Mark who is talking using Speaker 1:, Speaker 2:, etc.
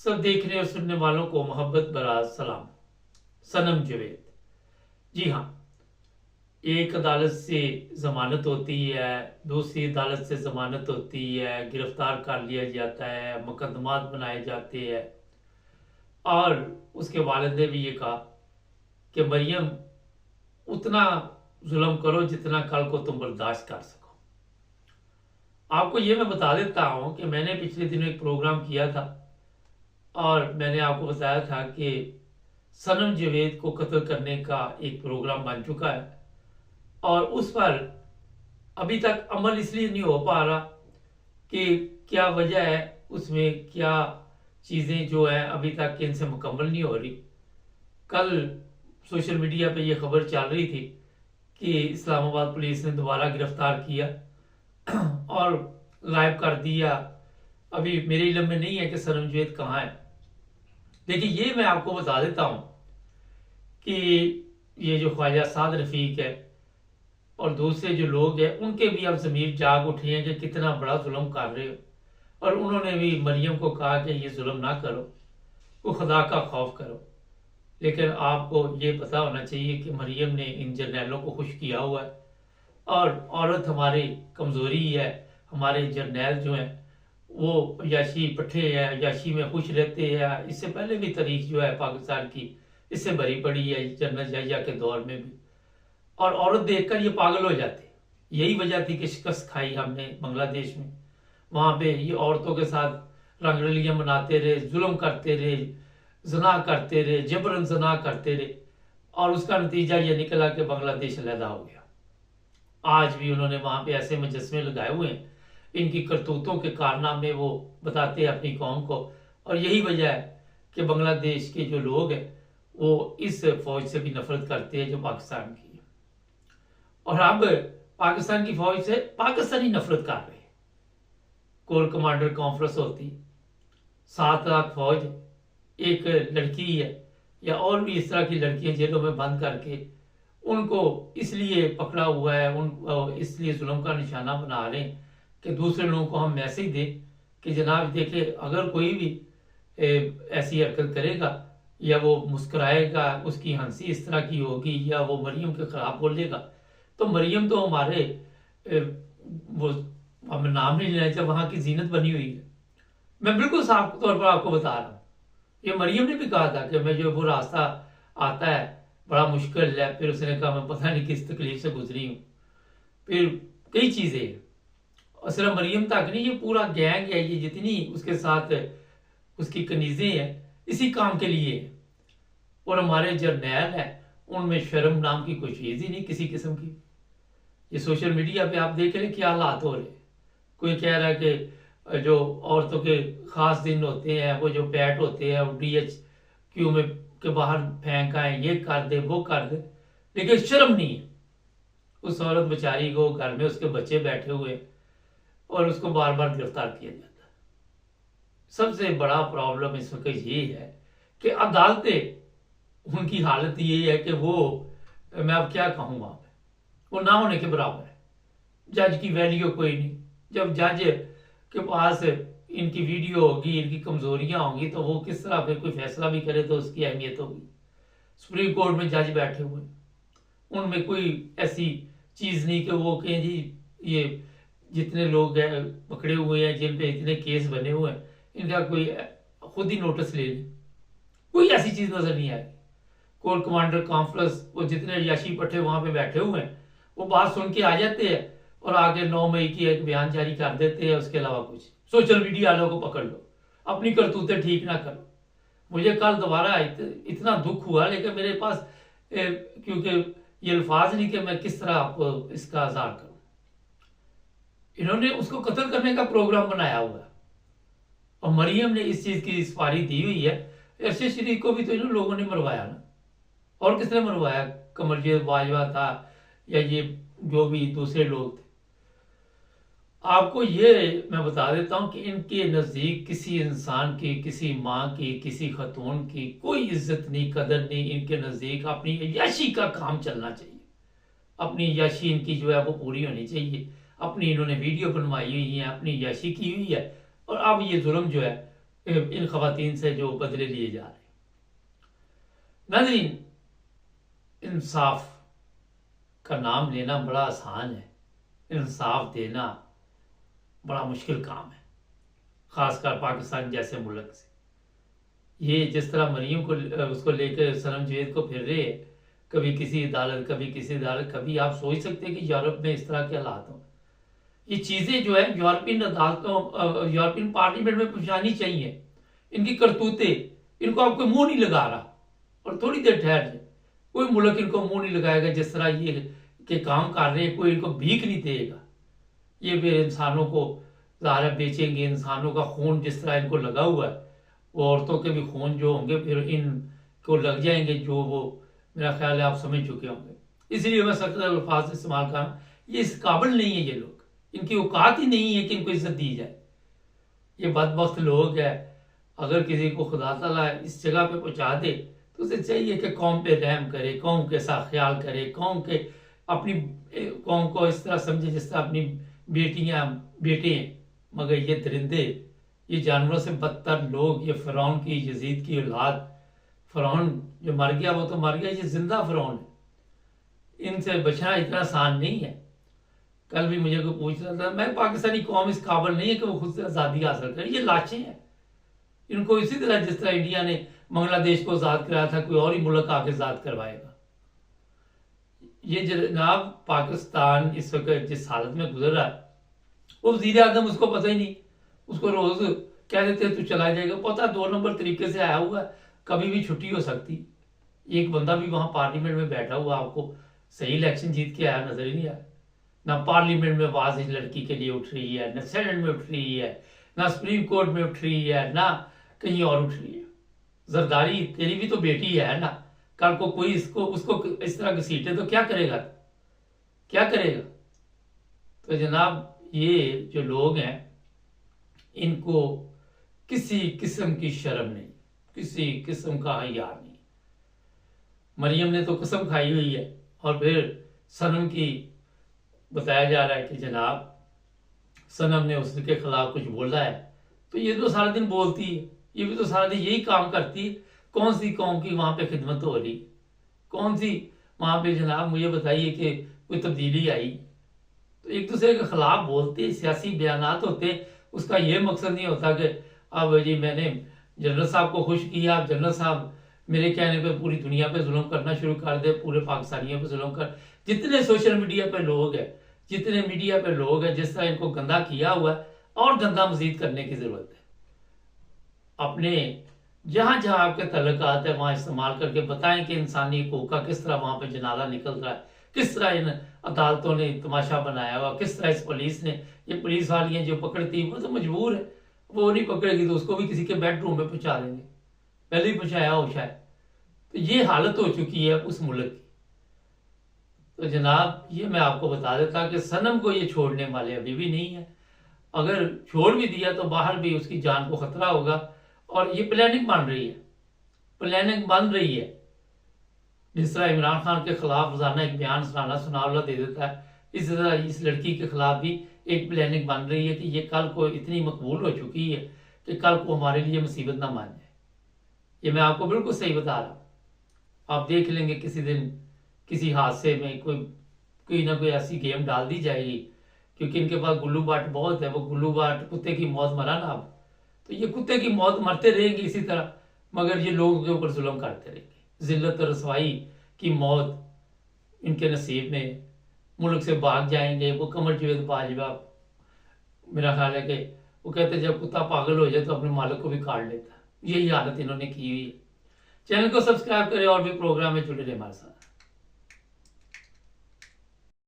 Speaker 1: सब देखने और सुनने वालों को मोहब्बत भरा सलाम। सनम जावेद। जी हाँ, एक अदालत से जमानत होती है, दूसरी अदालत से जमानत होती है, गिरफ्तार कर लिया जाता है, मुकदमात बनाए जाते हैं। और उसके वालिद ने भी ये कहा कि मरियम, उतना जुल्म करो जितना कल को तुम बर्दाश्त कर सको। आपको ये मैं बता देता हूँ कि मैंने पिछले दिनों एक प्रोग्राम किया था और मैंने आपको बताया था कि सनम जावेद को कत्ल करने का एक प्रोग्राम बन चुका है और उस पर अभी तक अमल इसलिए नहीं हो पा रहा कि क्या वजह है, उसमें क्या चीज़ें जो है अभी तक इनसे मुकम्मल नहीं हो रही। कल सोशल मीडिया पे ये खबर चल रही थी कि इस्लामाबाद पुलिस ने दोबारा गिरफ्तार किया और गायब कर दिया। अभी मेरे इल्म में नहीं है कि सनम जावेद कहाँ है, लेकिन ये मैं आपको बता देता हूँ कि ये जो ख्वाजा साद रफीक है और दूसरे जो लोग हैं उनके भी अब ज़मीर जाग उठी हैं कि कितना बड़ा जुल्म कर रहे हो। और उन्होंने भी मरियम को कहा कि ये जुल्म ना करो, वो खुदा का खौफ करो। लेकिन आपको ये पता होना चाहिए कि मरियम ने इन जर्नैलों को खुश किया हुआ है और औरत हमारी कमज़ोरी है। हमारे जर्नैल जो हैं वो याशी पट्टे हैं, याशी में खुश रहते हैं। इससे पहले भी तारीख जो है पाकिस्तान की इससे भरी पड़ी है, जनरल याहिया के दौर में भी। और औरत देखकर ये पागल हो जाते। यही वजह थी कि शिकस्त खाई हमने बांग्लादेश में। वहाँ पे ये औरतों के साथ रंगरलियाँ मनाते रहे, जुल्म करते रहे, जना करते रहे, जबरन जना करते रहे और उसका नतीजा ये निकला कि बांग्लादेश अलहदा हो गया। आज भी उन्होंने वहाँ पे ऐसे मुजस्मे लगाए हुए हैं, इनकी करतूतों के कारनामे वो बताते हैं अपनी कौम को। और यही वजह है कि बांग्लादेश के जो लोग हैं वो इस फौज से भी नफरत करते हैं जो पाकिस्तान की है। और अब पाकिस्तान की फौज से पाकिस्तानी नफरत कर रहे हैं। कोर कमांडर कॉन्फ्रेंस होती, 7 लाख फौज, एक लड़की है या और भी इस तरह की लड़कियां जेलों में बंद करके उनको इसलिए पकड़ा हुआ है, उन इसलिए जुल्म का निशाना बना रहे हैं कि दूसरे लोगों को हम मैसेज दें कि जनाब देखे, अगर कोई भी ऐसी हरकत करेगा या वो मुस्कुराएगा, उसकी हंसी इस तरह की होगी या वो मरियम के खिलाफ बोलेगा तो मरियम तो हमारे वो हमें नाम नहीं लेना चाहिए, वहां की जीनत बनी हुई है। मैं बिल्कुल साफ तौर पर आपको बता रहा हूँ, ये मरियम ने भी कहा था कि मैं जो वो रास्ता आता है बड़ा मुश्किल है। फिर उसने कहा मैं पता नहीं किस तकलीफ से गुजरी हूँ। फिर कई चीज़ें, और सिर्फ मरियम तक नहीं, ये पूरा गैंग है, ये जितनी उसके साथ उसकी कनीजें हैं इसी काम के लिए है। और हमारे जर्नैल हैं उनमें शर्म नाम की कोई चीज़ ही नहीं किसी किस्म की। ये सोशल मीडिया पे आप देख रहे क्या हालात हो रहे। कोई कह रहा है कि जो औरतों के खास दिन होते हैं, वो जो पैट होते हैं वो DHQ में के बाहर फेंक आए, ये कर दे वो कर दे, लेकिन शर्म नहीं है उस औरत बेचारी को। घर में उसके बच्चे बैठे हुए और उसको बार बार गिरफ्तार किया जाता है। सबसे बड़ा प्रॉब्लम इस वक्त ये है कि अदालतें, उनकी हालत ये है कि वो, मैं अब क्या कहूँ, वहां पे वो ना होने के बराबर है। जज की वैल्यू कोई नहीं। जब जज के पास इनकी वीडियो होगी, इनकी कमजोरियां होंगी, तो वो किस तरह फिर कोई फैसला भी करे तो उसकी अहमियत होगी। सुप्रीम कोर्ट में जज बैठे हुए, उनमें कोई ऐसी चीज नहीं कि वो कहें जी ये जितने लोग हैं पकड़े हुए हैं, जिन पे इतने केस बने हुए हैं, इनका कोई खुद ही नोटिस ले ले। कोई ऐसी चीज नजर नहीं आएगी। कोर कमांडर कॉन्फ्रेंस, वो जितने याशी पट्टे वहां पे बैठे हुए हैं वो बात सुन के आ जाते हैं और आगे 9 मई की एक बयान जारी कर देते हैं। उसके अलावा कुछ सोशल मीडिया वालों को पकड़ लो, अपनी करतूतें ठीक ना करो। मुझे कल दोबारा इतना दुख हुआ, लेकिन मेरे पास क्योंकि ये अल्फाज नहीं कि मैं किस तरह आपको इसका आजार करूं। इन्होंने उसको कत्ल करने का प्रोग्राम बनाया हुआ है और मरियम ने इस चीज की सुपारी दी हुई है। अरशद शरीफ को भी तो इन लोगों ने मरवाया ना, और किसने मरवाया? कमरजीत बाजवा था या ये जो भी दूसरे लोग थे। आपको ये मैं बता देता हूं कि इनके नजदीक किसी इंसान की, किसी माँ की, किसी खतून की कोई इज्जत नहीं, कदर नहीं। इनके नजदीक अपनी याशी का काम चलना चाहिए। अपनी याशी इनकी जो है वो पूरी होनी चाहिए। अपनी इन्होंने वीडियो बनवाई हुई है, अपनी याशी की हुई है और अब ये जुल्म जो है इन खवातीन से जो बदले लिए जा रहे हैं। नाज़रीन, इंसाफ का नाम लेना बड़ा आसान है, इंसाफ देना बड़ा मुश्किल काम है, ख़ासकर पाकिस्तान जैसे मुल्क से। ये जिस तरह मरियम को उसको लेकर सनम जवेद को फिर रहे, कभी किसी अदालत कभी किसी अदालत, कभी आप सोच सकते हैं कि यूरोप में इस तरह के हालात हों। ये चीज़ें जो है यूरोपियन अदालतों यूरोपियन पार्लियामेंट में पहुँचानी चाहिए। इनकी करतूतें, इनको आप कोई मुँह नहीं लगा रहा, और थोड़ी देर ठहर जाए, कोई मुल्क इनको मुँह नहीं लगाएगा जिस तरह ये के काम कर रहे हैं, कोई इनको भीख नहीं देगा। ये फिर इंसानों को ज़ाहिर बेचेंगे, इंसानों का खून जिस तरह इनको लगा हुआ है, वो औरतों के भी खून जो होंगे फिर इनको लग जाएंगे, जो वो मेरा ख्याल है आप समझ चुके होंगे। इसलिए मैं सख्त अल्फाज इस्तेमाल कर रहा हूँ, ये इस काबिल नहीं है, ये लोग, इनकी औकात ही नहीं है कि इनको इज्जत दी जाए। ये बदबख्त लोग हैं। अगर किसी को खुदा ताला इस जगह पे पहुंचा दे तो उसे चाहिए कि कौम पे रहम करे, कौम के साथ ख्याल करे, कौम के अपनी कौम को इस तरह समझे जिस तरह अपनी बेटियां बेटे हैं। मगर ये दरिंदे, ये जानवरों से बदतर लोग, ये फ़िरौन की यजीद की औलाद, फ़िरौन जो मर गया वो तो मर गया, ये जिंदा फ़िरौन है। इनसे बचना इतना आसान नहीं है। कल भी मुझे कोई पूछ रहा था, मैं पाकिस्तानी कौम इस काबिल नहीं है कि वो खुद से आज़ादी हासिल करे। ये लाशें हैं। इनको इसी तरह जिस तरह इंडिया ने बांग्लादेश को आज़ाद कराया था, कोई और ही मुल्क आके आज़ाद करवाएगा। ये जनाब पाकिस्तान इस वक्त जिस हालत में गुजर रहा है, वो वज़ीर आज़म उसको पता ही नहीं। उसको रोज कह देते तू चला जाएगा, पता 2 नंबर तरीके से आया हुआ, कभी भी छुट्टी हो सकती। एक बंदा भी वहां पार्लियामेंट में बैठा हुआ आपको सही इलेक्शन जीत के आया नजर ही नहीं आया। ना पार्लियामेंट में आवाज इस लड़की के लिए उठ रही है, ना सेनेट में उठ रही है, ना सुप्रीम कोर्ट में उठ रही है, ना कहीं और उठ रही है। जरदारी तेरी भी तो बेटी है ना, कल को कोई इसको उसको इस तरह घसीटे तो क्या करेगा, क्या करेगा। तो जनाब ये जो लोग हैं इनको किसी किस्म की शर्म नहीं, किसी किस्म का हया नहीं। मरियम ने तो कसम खाई हुई है, और फिर सनम की बताया जा रहा है कि जनाब सनम ने उसके खिलाफ कुछ बोला है, तो ये तो सारा दिन बोलती है, ये भी तो सारा दिन यही काम करती है। कौन सी कौम की वहां पे खिदमत हो रही, कौन सी वहां पे जनाब मुझे बताइए कि कोई तब्दीली आई। तो एक दूसरे के खिलाफ बोलते, सियासी बयानात होते, उसका ये मकसद नहीं होता कि अब जी मैंने जनरल साहब को खुश किया, अब जनरल साहब मेरे कहने पे पूरी दुनिया पे जुल्म करना शुरू कर दे, पूरे पाकिस्तानियों पे जुल्म कर। जितने सोशल मीडिया पे लोग हैं, जितने मीडिया पे लोग हैं, जिस तरह इनको गंदा किया हुआ है, और गंदा मजीद करने की जरूरत है। अपने जहां जहां आपके तल्लुकात है वहां इस्तेमाल करके बताएं कि इंसानी हकूक का किस तरह वहां पे जनाला निकल रहा है, किस तरह इन अदालतों ने तमाशा बनाया हुआ, किस तरह इस पुलिस ने, ये पुलिस वाली हैं जो पकड़ती, वो तो मजबूर है, वो नहीं पकड़ेगी तो उसको भी किसी के बेडरूम में पहुंचा देंगे, पहले ही पहुंचाया हो शायद। तो ये हालत हो चुकी है उस मुल्क की। तो जनाब ये मैं आपको बता देता कि सनम को ये छोड़ने वाले अभी भी नहीं है। अगर छोड़ भी दिया तो बाहर भी उसकी जान को खतरा होगा, और ये प्लानिंग बन रही है, प्लानिंग बन रही है। जिस तरह इमरान खान के खिलाफ रोजाना एक बयान सुनावला दे देता है, इस तरह इस लड़की के खिलाफ भी एक प्लानिंग बन रही है कि ये कल को इतनी मकबूल हो चुकी है कि कल को हमारे लिए मुसीबत ना मान जाए। ये मैं आपको बिल्कुल सही बता रहा हूँ। आप देख लेंगे किसी दिन किसी हादसे में कोई ना कोई ऐसी गेम डाल दी जाएगी, क्योंकि इनके पास गुल्लू बाट बहुत है। वो गुल्लू बाट कुत्ते की मौत मरा ना, अब तो ये कुत्ते की मौत मरते रहेंगे इसी तरह, मगर ये लोगों के ऊपर जुल्म करते रहेंगे। जिल्लत और रसवाई की मौत इनके नसीब में, मुल्क से भाग जाएंगे। वो कमर जवेद बाजवा, मेरा ख्याल है कि वो कहते जब कुत्ता पागल हो जाए तो अपने मालिक को भी काट लेता है। यही हालत इन्होंने की हुई है। चैनल को सब्सक्राइब करें और भी प्रोग्राम में जुड़े रहे हमारे साथ।